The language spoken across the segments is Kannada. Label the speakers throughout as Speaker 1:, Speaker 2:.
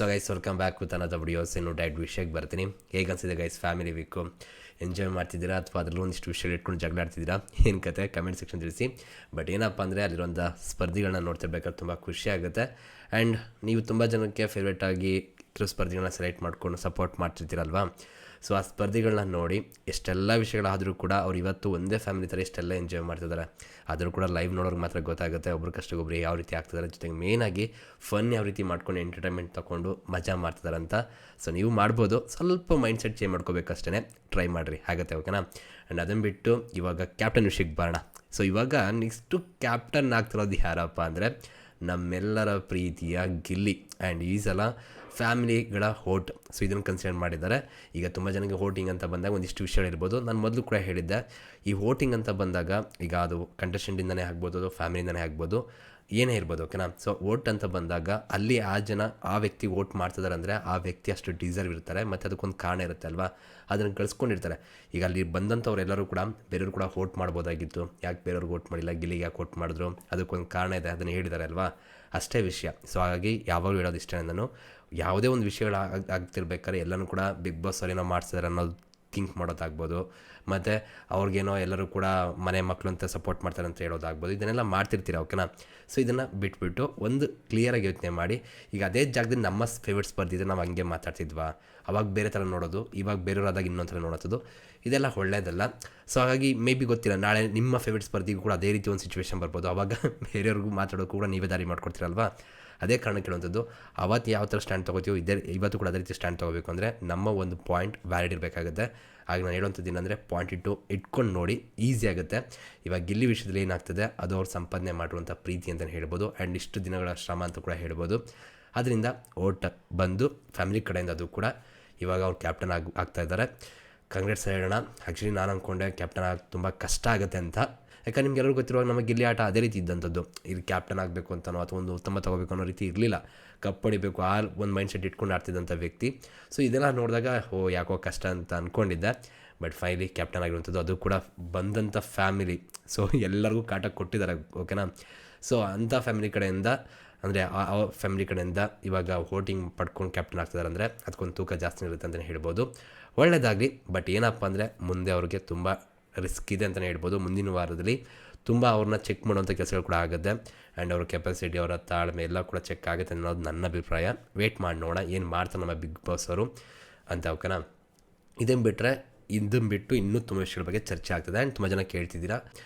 Speaker 1: So guys welcome back with another videos. ಇನ್ನು ಡೈರೆಕ್ಟ್ ವಿಷಯಕ್ಕೆ ಬರ್ತೀನಿ. ಹೇಗೆ ಅನಿಸಿದೆ ಗೈಸ್ ಫ್ಯಾಮಿಲಿ ವೀಕು? ಎಂಜಾಯ್ ಮಾಡ್ತಿದ್ದೀರಾ ಅಥವಾ ಅದರಲ್ಲೂ ಒಂದಿಷ್ಟು ವಿಷಯ ಇಟ್ಕೊಂಡು ಜಗಳ ಆಡ್ತಿದ್ದೀರಾ? ಏನು ಕತೆ ಕಮೆಂಟ್ ಸೆಕ್ಷನ್ ತಿಳಿಸಿ. ಬಟ್ ಏನಪ್ಪ ಅಂದರೆ ಅಲ್ಲಿರುವಂಥ ಸ್ಪರ್ಧಿಗಳನ್ನ ನೋಡ್ತಿರ್ಬೇಕಾದ್ರೆ ತುಂಬ ಖುಷಿ ಆಗುತ್ತೆ. ಆ್ಯಂಡ್ ನೀವು ತುಂಬ ಜನಕ್ಕೆ ಫೇವ್ರೇಟಾಗಿ ಕೆಲವು ಸ್ಪರ್ಧಿಗಳನ್ನ ಸೆಲೆಕ್ಟ್ ಮಾಡ್ಕೊಂಡು ಸಪೋರ್ಟ್ ಮಾಡ್ತಿರ್ತೀರಲ್ವಾ? ಸೊ ಆ ಸ್ಪರ್ಧಿಗಳನ್ನ ನೋಡಿ ಎಷ್ಟೆಲ್ಲ ವಿಷಯಗಳಾದರೂ ಕೂಡ ಅವ್ರು ಇವತ್ತು ಒಂದೇ ಫ್ಯಾಮಿಲಿ ಥರ ಎಷ್ಟೆಲ್ಲ ಎಂಜಾಯ್ ಮಾಡ್ತಿದ್ದಾರೆ. ಆದರೂ ಕೂಡ ಲೈವ್ ನೋಡೋರಿಗೆ ಮಾತ್ರ ಗೊತ್ತಾಗುತ್ತೆ ಒಬ್ರು ಕಷ್ಟಗೊಬ್ಬರು ಯಾವ ರೀತಿ ಆಗ್ತಿದ್ದಾರೆ, ಜೊತೆಗೆ ಮೇಯ್ನಾಗಿ ಫನ್ ಯಾವ ರೀತಿ ಮಾಡ್ಕೊಂಡು ಎಂಟರ್ಟೈನ್ಮೆಂಟ್ ತೊಗೊಂಡು ಮಜಾ ಮಾಡ್ತಿದ್ದಾರೆ ಅಂತ. ಸೊ ನೀವು ಮಾಡ್ಬೋದು, ಸ್ವಲ್ಪ ಮೈಂಡ್ ಸೆಟ್ ಚೇಂಜ್ ಮಾಡ್ಕೋಬೇಕಷ್ಟೇ, ಟ್ರೈ ಮಾಡಿರಿ, ಆಗುತ್ತೆ, ಓಕೆನಾ? ಆ್ಯಂಡ್ ಅದನ್ನು ಬಿಟ್ಟು ಇವಾಗ ಕ್ಯಾಪ್ಟನ್ ವಿಷಯಕ್ಕೆ ಬರೋಣ. ಸೊ ಇವಾಗ ನೆಕ್ಸ್ಟು ಕ್ಯಾಪ್ಟನ್ ಆಗ್ತಿರೋದು ಯಾರಪ್ಪ ಅಂದರೆ ನಮ್ಮೆಲ್ಲರ ಪ್ರೀತಿಯ ಗಿಲ್ಲಿ. ಆ್ಯಂಡ್ ಈ ಸಲ ಫ್ಯಾಮಿಲಿಗಳ ಹೋಟ್, ಸೊ ಇದನ್ನು ಕನ್ಸಿಡರ್ ಮಾಡಿದ್ದಾರೆ. ಈಗ ತುಂಬ ಜನಕ್ಕೆ ವೋಟಿಂಗ್ ಅಂತ ಬಂದಾಗ ಒಂದಿಷ್ಟು ವಿಷಯಗಳಿರ್ಬೋದು. ನಾನು ಮೊದಲು ಕೂಡ ಹೇಳಿದ್ದೆ, ಈ ವೋಟಿಂಗ್ ಅಂತ ಬಂದಾಗ ಈಗ ಅದು ಕಂಟೆಸ್ಟೆಂಟಿಂದನೇ ಆಗ್ಬೋದು, ಅದು ಫ್ಯಾಮಿಲಿಯಿಂದನೇ ಆಗ್ಬೋದು, ಏನೇ ಇರ್ಬೋದು, ಓಕೆನಾ? ಸೊ ವೋಟ್ ಅಂತ ಬಂದಾಗ ಅಲ್ಲಿ ಆ ಜನ ಆ ವ್ಯಕ್ತಿ ವೋಟ್ ಮಾಡ್ತಿದ್ದಾರೆ ಅಂದರೆ ಆ ವ್ಯಕ್ತಿ ಅಷ್ಟು ಡಿಸರ್ವ್ ಇರ್ತಾರೆ, ಮತ್ತು ಅದಕ್ಕೊಂದು ಕಾರಣ ಇರುತ್ತೆ ಅಲ್ವಾ? ಅದನ್ನು ಗಳಿಸ್ಕೊಂಡಿರ್ತಾರೆ. ಈಗ ಅಲ್ಲಿ ಬಂದಂಥವ್ರು ಎಲ್ಲರೂ ಕೂಡ ಬೇರೆಯವ್ರು ಕೂಡ ವೋಟ್ ಮಾಡ್ಬೋದಾಗಿತ್ತು, ಯಾಕೆ ಬೇರೆಯವ್ರಿಗೆ ವೋಟ್ ಮಾಡಿಲ್ಲ, ಗಿಲ್ಲಿಗೆ ಯಾಕೆ ವೋಟ್ ಮಾಡಿದ್ರು, ಅದಕ್ಕೊಂದು ಕಾರಣ ಇದೆ, ಅದನ್ನು ಹೇಳಿದ್ದಾರೆ ಅಲ್ವಾ? ಅಷ್ಟೇ ವಿಷಯ. ಸೊ ಹಾಗಾಗಿ ಯಾವಾಗಲೂ ಹೇಳೋದು ಇಷ್ಟ, ನಾನು ಯಾವುದೇ ಒಂದು ವಿಷಯಗಳು ಆಗ್ತಿರ್ಬೇಕಾದ್ರೆ ಎಲ್ಲನೂ ಕೂಡ ಬಿಗ್ ಬಾಸ್ ಅವ್ರೇನೋ ಮಾಡ್ತಿದ್ದಾರೆ ಅನ್ನೋದು ಥಿಂಕ್ ಮಾಡೋದಾಗ್ಬೋದು, ಮತ್ತು ಅವ್ರಿಗೇನೋ ಎಲ್ಲರೂ ಕೂಡ ಮನೆ ಮಕ್ಕಳು ಅಂತ ಸಪೋರ್ಟ್ ಮಾಡ್ತಾರೆ ಅಂತ ಹೇಳೋದಾಗ್ಬೋದು, ಇದನ್ನೆಲ್ಲ ಮಾಡ್ತಿರ್ತೀರ, ಓಕೆನಾ? ಸೊ ಇದನ್ನು ಬಿಟ್ಬಿಟ್ಟು ಒಂದು ಕ್ಲಿಯರಾಗಿ ಯೋಚನೆ ಮಾಡಿ. ಈಗ ಅದೇ ಜಾಗದಲ್ಲಿ ನಮ್ಮ ಫೇವ್ರೇಟ್ ಸ್ಪರ್ಧೆ ನಾವು ಹಂಗೆ ಮಾತಾಡ್ತಿದ್ವಾ? ಅವಾಗ ಬೇರೆ ಥರ ನೋಡೋದು, ಇವಾಗ ಬೇರೆಯವರಾದಾಗ ಇನ್ನೊಂದು ಥರ ನೋಡೋದು, ಇದೆಲ್ಲ ಒಳ್ಳೆಯದಲ್ಲ. ಸೊ ಹಾಗಾಗಿ ಮೇ ಬಿ ಗೊತ್ತಿಲ್ಲ, ನಾಳೆ ನಿಮ್ಮ ಫೇವ್ರೇಟ್ ಸ್ಪರ್ಧೆಗೂ ಕೂಡ ಅದೇ ರೀತಿ ಒಂದು ಸಿಚುವೇಶನ್ ಬರ್ಬೋದು. ಆವಾಗ ಬೇರೆಯವ್ರಿಗೂ ಮಾತಾಡೋಕ್ಕೂ ಕೂಡ ನೀವೇ ದಾರಿ ಮಾಡ್ಕೊಡ್ತೀರಲ್ವಾ? ಅದೇ ಕಾರಣಕ್ಕೆ ಹೇಳುವಂಥದ್ದು, ಅವತ್ತು ಯಾವ ಥರ ಸ್ಟ್ಯಾಂಡ್ ತೊಗೋತೀವೋ ಇವತ್ತು ಕೂಡ ಅದೇ ರೀತಿ ಸ್ಟ್ಯಾಂಡ್ ತೊಗೋಬೇಕು. ಅಂದರೆ ನಮ್ಮ ಒಂದು ಪಾಯಿಂಟ್ ವ್ಯಾಲಿಡ್ ಇರಬೇಕಾಗುತ್ತೆ. ಆಗ ನಾನು ಹೇಳುವಂಥದ್ದು ಏನಂದರೆ ಪಾಯಿಂಟ್ ಇಟ್ಕೊಂಡು ನೋಡಿ, ಈಸಿ ಆಗುತ್ತೆ. ಇವಾಗ ಗಿಲ್ಲಿ ವಿಷಯದಲ್ಲಿ ಏನಾಗ್ತದೆ, ಅದು ಅವ್ರು ಸಂಪಾದನೆ ಮಾಡಿರುವಂಥ ಪ್ರೀತಿ ಅಂತಲೇ ಹೇಳ್ಬೋದು, ಆ್ಯಂಡ್ ಇಷ್ಟು ದಿನಗಳ ಶ್ರಮ ಅಂತ ಕೂಡ ಹೇಳ್ಬೋದು. ಅದರಿಂದ ಓಟ್ ಬಂದು ಫ್ಯಾಮಿಲಿ ಕಡೆಯಿಂದ ಅದು ಕೂಡ ಇವಾಗ ಅವ್ರು ಕ್ಯಾಪ್ಟನ್ ಆಗ್ತಾ ಇದ್ದಾರೆ. ಕಾಂಗ್ರೆಸ್ ಹೇಳೋಣ. ಆ್ಯಕ್ಚುಲಿ ನಾನು ಅಂದ್ಕೊಂಡೆ ಕ್ಯಾಪ್ಟನ್ ಆಗಿ ತುಂಬ ಕಷ್ಟ ಆಗುತ್ತೆ ಅಂತ. ಯಾಕಂದ್ರೆ ನಿಮ್ಗೆಲ್ಲರಿಗೂ ಗೊತ್ತಿರುವಾಗ ನಮ್ಮ ಗಿಲ್ಲಿ ಆಟ ಅದೇ ರೀತಿ ಇದ್ದಂಥದ್ದು. ಇದು ಕ್ಯಾಪ್ಟನ್ ಆಗಬೇಕು ಅಂತನೋ ಅಥವಾ ಒಂದು ಉತ್ತಮ ತೊಗೋಬೇಕು ಅನ್ನೋ ರೀತಿ ಇರಲಿಲ್ಲ. ಕಪ್ ಹೊಡಿಬೇಕು ಆ ಒಂದು ಮೈಂಡ್ ಸೆಟ್ ಇಟ್ಕೊಂಡು ಆಡ್ತಿದ್ದಂಥ ವ್ಯಕ್ತಿ. ಸೊ ಇದೆಲ್ಲ ನೋಡಿದಾಗ ಯಾಕೋ ಕಷ್ಟ ಅಂತ ಅಂದ್ಕೊಂಡಿದ್ದೆ. ಬಟ್ ಫೈನಲಿ ಕ್ಯಾಪ್ಟನ್ ಆಗಿರುವಂಥದ್ದು, ಅದು ಕೂಡ ಬಂದಂಥ ಫ್ಯಾಮಿಲಿ. ಸೊ ಎಲ್ಲರಿಗೂ ಕಾಟ ಕೊಟ್ಟಿದ್ದಾರೆ, ಓಕೆನಾ? ಸೊ ಅಂಥ ಫ್ಯಾಮಿಲಿ ಕಡೆಯಿಂದ, ಅಂದರೆ ಆ ಫ್ಯಾಮಿಲಿ ಕಡೆಯಿಂದ ಇವಾಗ ವೋಟಿಂಗ್ ಪಡ್ಕೊಂಡು ಕ್ಯಾಪ್ಟನ್ ಆಗ್ತಿದ್ದಾರೆ ಅಂದರೆ ಅದಕ್ಕೊಂದು ತೂಕ ಜಾಸ್ತಿ ಇರುತ್ತೆ ಅಂತಲೇ ಹೇಳ್ಬೋದು. ಒಳ್ಳೆಯದಾಗಲಿ. ಬಟ್ ಏನಪ್ಪ ಅಂದರೆ ಮುಂದೆ ಅವ್ರಿಗೆ ತುಂಬ ರಿಸ್ಕ್ ಇದೆ ಅಂತಲೇ ಹೇಳ್ಬೋದು. ಮುಂದಿನ ವಾರದಲ್ಲಿ ತುಂಬ ಅವ್ರನ್ನ ಚೆಕ್ ಮಾಡುವಂಥ ಕೆಲಸಗಳು ಕೂಡ ಆಗುತ್ತೆ. ಆ್ಯಂಡ್ ಅವ್ರ ಕೆಪಾಸಿಟಿ, ಅವರ ತಾಳ್ಮೆ ಎಲ್ಲ ಕೂಡ ಚೆಕ್ ಆಗುತ್ತೆ ಅನ್ನೋದು ನನ್ನ ಅಭಿಪ್ರಾಯ. ವೇಟ್ ಮಾಡಿ ನೋಡೋಣ ಏನು ಮಾಡ್ತಾರೆ ನಮ್ಮ ಬಿಗ್ ಬಾಸ್ ಅವರು ಅಂತ, ಓಕೆನಾ? ಇದನ್ನು ಬಿಟ್ಟು ಇನ್ನೂ ತುಂಬ ವಿಷಯಗಳ ಬಗ್ಗೆ ಚರ್ಚೆ ಆಗ್ತದೆ. ಆ್ಯಂಡ್ ತುಂಬ ಜನ ಕೇಳ್ತಿದ್ದೀರಾ,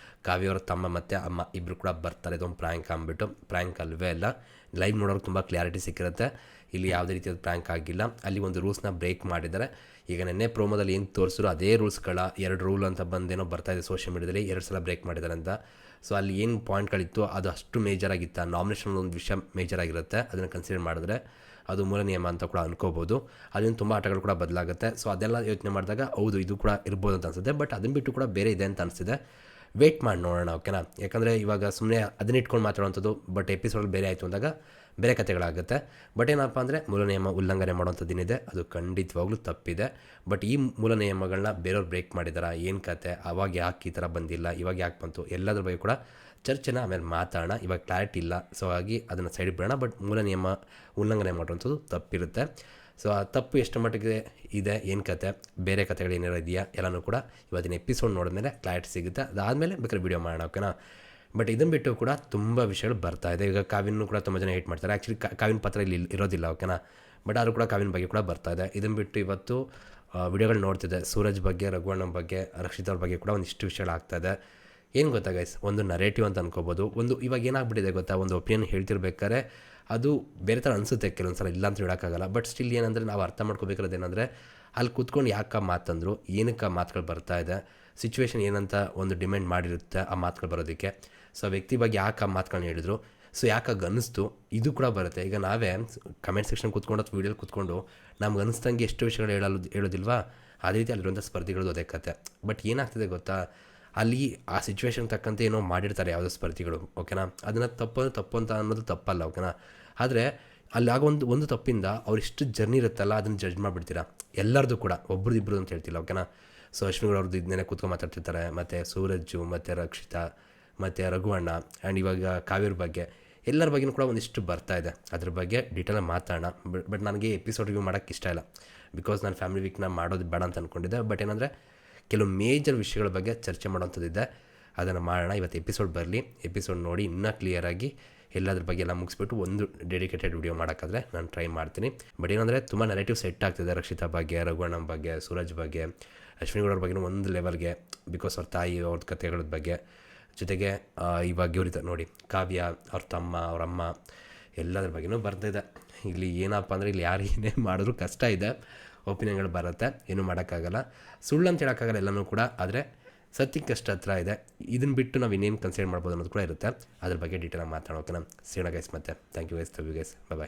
Speaker 1: ಕಾವ್ಯವರ ತಮ್ಮ ಮತ್ತು ಅಮ್ಮ ಇಬ್ಬರು ಕೂಡ ಬರ್ತಾರೆ, ಇದೊಂದು ಪ್ರ್ಯಾಂಕ್ ಅಂದ್ಬಿಟ್ಟು. ಪ್ರ್ಯಾಂಕ್ ಅಲ್ವೇ ಅಲ್ಲ, ಲೈವ್ ನೋಡೋರಿಗೆ ತುಂಬ ಕ್ಲಾರಿಟಿ ಸಿಕ್ಕಿರುತ್ತೆ. ಇಲ್ಲಿ ಯಾವುದೇ ರೀತಿಯಾದ ಪ್ರ್ಯಾಂಕ್ ಆಗಿಲ್ಲ. ಅಲ್ಲಿ ಒಂದು ರೂಲ್ಸ್ನ ಬ್ರೇಕ್ ಮಾಡಿದ್ದಾರೆ. ಈಗ ನೆನ್ನೆ ಪ್ರೋಮೋದಲ್ಲಿ ಏನು ತೋರಿಸಿದ್ರು ಅದೇ ರೂಲ್ಸ್ಗಳ 2 ರೂಲ್ ಅಂತ ಬಂದೇನೋ ಬರ್ತಾಯಿದೆ ಸೋಷಿಯಲ್ ಮೀಡಿಯಾದಲ್ಲಿ, 2 ಸಲ ಬ್ರೇಕ್ ಮಾಡಿದ್ದಾರೆ ಅಂತ. ಸೊ ಅಲ್ಲಿ ಏನು ಪಾಯಿಂಟ್ಗಳಿತ್ತು ಅದು ಅಷ್ಟು ಮೇಜರಾಗಿತ್ತು. ನಾಮಿನೇಷನ್ ಒಂದು ವಿಷಯ ಮೇಜರಾಗಿರುತ್ತೆ, ಅದನ್ನು ಕನ್ಸಿಡರ್ ಮಾಡಿದ್ರೆ ಅದು ಮೂಲ ನಿಯಮ ಅಂತ ಕೂಡ ಅನ್ಕೋಬೋದು. ಅದರಿಂದ ತುಂಬ ಆಟಗಳು ಕೂಡ ಬದಲಾಗುತ್ತೆ. ಸೊ ಅದೆಲ್ಲ ಯೋಚನೆ ಮಾಡಿದಾಗ ಹೌದು ಇದು ಕೂಡ ಇರ್ಬೋದು ಅಂತ ಅನಿಸುತ್ತೆ. ಬಟ್ ಅದನ್ನು ಬಿಟ್ಟು ಕೂಡ ಬೇರೆ ಇದೆ ಅಂತ ಅನಿಸ್ತಿದೆ. ವೇಟ್ ಮಾಡಿ ನೋಡೋಣ, ಓಕೆನಾ? ಯಾಕಂದರೆ ಇವಾಗ ಸುಮ್ಮನೆ ಅದನ್ನ ಇಟ್ಕೊಂಡು ಮಾತಾಡೋವಂಥದ್ದು, ಬಟ್ ಎಪಿಸೋಡ್ ಬೇರೆ ಆಯಿತು ಅಂದಾಗ ಬೇರೆ ಕಥೆಗಳಾಗುತ್ತೆ. ಬಟ್ ಏನಪ್ಪ ಅಂದರೆ ಮೂಲ ನಿಯಮ ಉಲ್ಲಂಘನೆ ಮಾಡೋವಂಥದ್ದೇನಿದೆ ಅದು ಖಂಡಿತವಾಗ್ಲೂ ತಪ್ಪಿದೆ. ಬಟ್ ಈ ಮೂಲ ನಿಯಮಗಳನ್ನ ಬೇರೆಯವ್ರು ಬ್ರೇಕ್ ಮಾಡಿದಾರಾ, ಏನು ಕತೆ, ಅವಾಗ ಯಾಕೆ ಈ ಥರ ಬಂದಿಲ್ಲ, ಇವಾಗ ಯಾಕೆ ಬಂತು, ಎಲ್ಲದ್ರ ಬಗ್ಗೆ ಕೂಡ ಚರ್ಚೆನ ಆಮೇಲೆ ಮಾತಾಡೋಣ. ಇವಾಗ ಕ್ಲಾರಿಟಿ ಇಲ್ಲ, ಸೊ ಹಾಗಾಗಿ ಅದನ್ನು ಸೈಡ್ ಬಿಡೋಣ. ಬಟ್ ಮೂಲ ನಿಯಮ ಉಲ್ಲಂಘನೆ ಮಾಡುವಂಥದ್ದು ತಪ್ಪಿರುತ್ತೆ. ಸೊ ಆ ತಪ್ಪು ಎಷ್ಟು ಮಟ್ಟಿಗೆ ಇದೆ, ಏನು ಕತೆ, ಬೇರೆ ಕಥೆಗಳು ಏನಾರು ಇದೆಯಾ, ಎಲ್ಲನೂ ಕೂಡ ಇವತ್ತಿನ ಎಪಿಸೋಡ್ ನೋಡಿದ್ಮೇಲೆ ಕ್ಲಾರಿಟಿ ಸಿಗುತ್ತೆ. ಅದಾದಮೇಲೆ ಬೇಕಾದ್ರೆ ವೀಡಿಯೋ ಮಾಡೋಣ, ಓಕೆನಾ? ಬಟ್ ಇದನ್ನು ಬಿಟ್ಟು ಕೂಡ ತುಂಬ ವಿಷಯಗಳು ಬರ್ತಾ ಇದೆ. ಈಗ ಕಾವ್ಯನೂ ಕೂಡ ತುಂಬ ಜನ ಹೇಟ್ ಮಾಡ್ತಾರೆ. ಆ್ಯಕ್ಚುಲಿ ಕಾವ್ಯನ ಪಾತ್ರ ಇಲ್ಲಿ ಇರೋದಿಲ್ಲ, ಓಕೆನಾ? ಬಟ್ ಆದರೂ ಕೂಡ ಕಾವ್ಯನ ಬಗ್ಗೆ ಕೂಡ ಬರ್ತಾ ಇದೆ. ಇದನ್ನು ಬಿಟ್ಟು ಇವತ್ತು ವಿಡಿಯೋಗಳು ನೋಡ್ತಿದ್ದೆ, ಸೂರಜ್ ಬಗ್ಗೆ, ರಘುವಣ್ಣನ ಬಗ್ಗೆ, ರಕ್ಷಿತ್ ಅವ್ರ ಬಗ್ಗೆ ಕೂಡ ಒಂದಿಷ್ಟು ವಿಷಯಗಳಾಗ್ತಾಯಿದೆ. ಏನು ಗೊತ್ತಾ ಗೈಸ್, ಒಂದು ನರೇಟಿವ್ ಅಂತ ಅನ್ಕೋಬೋದು. ಒಂದು ಇವಾಗ ಏನಾಗ್ಬಿಟ್ಟಿದೆ ಗೊತ್ತಾ, ಒಂದು ಒಪಿನಿಯನ್ ಹೇಳ್ತಿರ್ಬೇಕಾದ್ರೆ ಅದು ಬೇರೆ ಥರ ಅನಿಸುತ್ತೆ ಕೆಲವೊಂದು ಸಲ, ಇಲ್ಲ ಅಂತ ಹೇಳೋಕ್ಕಾಗಲ್ಲ. ಬಟ್ ಸ್ಟಿಲ್ ಏನಂದರೆ ನಾವು ಅರ್ಥ ಮಾಡ್ಕೋಬೇಕಿರೋದು ಏನಂದರೆ, ಅಲ್ಲಿ ಕೂತ್ಕೊಂಡು ಯಾಕೆ ಮಾತಂದರು, ಏನಕ್ಕೆ ಮಾತುಗಳು ಬರ್ತಾ ಇದೆ, ಸಿಚುವೇಶನ್ ಏನಂತ ಒಂದು ಡಿಮ್ಯಾಂಡ್ ಮಾಡಿರುತ್ತೆ ಆ ಮಾತುಗಳು ಬರೋದಕ್ಕೆ. ಸೊ ಆ ವ್ಯಕ್ತಿ ಬಗ್ಗೆ ಯಾಕೆ ಆ ಮಾತುಗಳನ್ನ ಹೇಳಿದ್ರು, ಸೊ ಯಾಕಾಗ ಅನ್ನಿಸ್ತು, ಇದು ಕೂಡ ಬರುತ್ತೆ. ಈಗ ನಾವೇ ಕಮೆಂಟ್ ಸೆಕ್ಷನ್ ಕೂತ್ಕೊಂಡು ಅಥವಾ ವೀಡಿಯೋಲಿ ಕೂತ್ಕೊಂಡು ನಮ್ಗೆ ಅನ್ನಿಸ್ದಂಗೆ ಎಷ್ಟು ವಿಷಯಗಳು ಹೇಳೋದಿಲ್ವಾ, ಅದೇ ರೀತಿ ಅಲ್ಲಿರುವಂಥ ಸ್ಪರ್ಧಿಗಳದ್ದು ಅದೇ ಕತೆ. ಬಟ್ ಏನಾಗ್ತದೆ ಗೊತ್ತಾ, ಅಲ್ಲಿ ಆ ಸಿಚುವೇಶನ್ ತಕ್ಕಂತೆ ಏನೋ ಮಾಡಿರ್ತಾರೆ ಯಾವುದೋ ಸ್ಪರ್ಧಿಗಳು, ಓಕೆನಾ? ಅದನ್ನು ತಪ್ಪು ಅಂತ ಅನ್ನೋದು ತಪ್ಪಲ್ಲ, ಓಕೆನಾ? ಆದರೆ ಅಲ್ಲಿ ಆಗ ಒಂದು ತಪ್ಪಿಂದ ಅವ್ರಿಷ್ಟು ಜರ್ನಿ ಇರುತ್ತಲ್ಲ, ಅದನ್ನು ಜಡ್ಜ್ ಮಾಡಿಬಿಡ್ತೀರಾ ಎಲ್ಲರದು ಕೂಡ, ಒಬ್ರದ್ದು ಇಬ್ಬರು ಅಂತ ಹೇಳ್ತಿಲ್ಲ, ಓಕೆನಾ? ಸೊ ಅಶ್ವಿನಿ ಅವ್ರದ್ದು ಇದನ್ನೇ ಕೂತ್ಕೊಂಡು ಮಾತಾಡ್ತಿರ್ತಾರೆ, ಮತ್ತು ಸೂರಜ್ಜು ಮತ್ತು ರಕ್ಷಿತಾ ಮತ್ತು ರಘುವಣ್ಣ, ಆ್ಯಂಡ್ ಇವಾಗ ಕಾವ್ಯರ ಬಗ್ಗೆ ಎಲ್ಲರ ಬಗ್ಗೆಯೂ ಕೂಡ ಒಂದಿಷ್ಟು ಬರ್ತಾ ಇದೆ, ಅದ್ರ ಬಗ್ಗೆ ಡೀಟೇಲಾಗಿ ಮಾತಾಡೋಣ. ಬಟ್ ನನಗೆ ಎಪಿಸೋಡ್ ರಿವ್ಯೂ ಮಾಡೋಕ್ಕೆ ಇಷ್ಟ ಇಲ್ಲ, ಬಿಕಾಸ್ ನಾನು ಫ್ಯಾಮಿಲಿ ವೀಕ್ನ ಮಾಡೋದು ಬೇಡ ಅಂತ ಅಂದ್ಕೊಂಡಿದ್ದೆ. ಬಟ್ ಏನಂದರೆ ಕೆಲವು ಮೇಜರ್ ವಿಷಯಗಳ ಬಗ್ಗೆ ಚರ್ಚೆ ಮಾಡೋವಂಥದ್ದಿದೆ, ಅದನ್ನು ಮಾಡೋಣ. ಇವತ್ತು ಎಪಿಸೋಡ್ ಬರಲಿ, ಎಪಿಸೋಡ್ ನೋಡಿ ಇನ್ನೂ ಕ್ಲಿಯರಾಗಿ ಎಲ್ಲದ್ರ ಬಗ್ಗೆ ಎಲ್ಲ ಮುಗಿಸ್ಬಿಟ್ಟು ಒಂದು ಡೆಡಿಕೇಟೆಡ್ ವಿಡಿಯೋ ಮಾಡೋಕ್ಕಾದ್ರೆ ನಾನು ಟ್ರೈ ಮಾಡ್ತೀನಿ. ಬಟ್ ಏನಂದರೆ ತುಂಬ ನೆಗೆಟಿವ್ ಸೆಟ್ ಆಗ್ತಿದೆ ರಕ್ಷಿತಾ ಬಗ್ಗೆ, ರಘುವಣ್ಣನ ಬಗ್ಗೆ, ಸೂರಜ್ ಬಗ್ಗೆ, ಅಶ್ವಿನಿ ಗೌಡರ ಬಗ್ಗೆ ಒಂದು ಲೆವೆಲ್ಗೆ, ಬಿಕಾಸ್ ಅವ್ರ ತಾಯಿ ಅವ್ರ ಕಥೆಗಳ ಬಗ್ಗೆ. ಜೊತೆಗೆ ಇವಾಗ ಇವ್ರಿತ ನೋಡಿ ಕಾವ್ಯ, ಅವ್ರ ತಮ್ಮ, ಅವರಮ್ಮ, ಎಲ್ಲದ್ರ ಬಗ್ಗೆನೂ ಬರ್ತಿದೆ. ಇಲ್ಲಿ ಏನಪ್ಪ ಅಂದರೆ ಇಲ್ಲಿ ಯಾರು ಏನೇ ಮಾಡಿದ್ರು ಕಷ್ಟ ಇದೆ, ಒಪಿನಿಯನ್ಗಳು ಬರುತ್ತೆ, ಏನೂ ಮಾಡೋಕ್ಕಾಗಲ್ಲ. ಸುಳ್ಳು ಅಂತ ಹೇಳೋಕ್ಕಾಗಲ್ಲ ಎಲ್ಲನೂ ಕೂಡ, ಆದರೆ ಸತ್ಯಕ್ಕಷ್ಟು ಹತ್ರ ಇದೆ. ಇದನ್ನು ಬಿಟ್ಟು ನಾವು ಇನ್ನೇನು ಕನ್ಸಿಡರ್ ಮಾಡ್ಬೋದು ಅನ್ನೋದು ಕೂಡ ಇರುತ್ತೆ. ಅದ್ರ ಬಗ್ಗೆ ಡೀಟೇಲಾಗಿ ಮಾತಾಡೋಕೆ ನಾನು ಸಿಗೋಣ ಗೈಸ್. ಮತ್ತೆ thank you guys, love you guys, bye.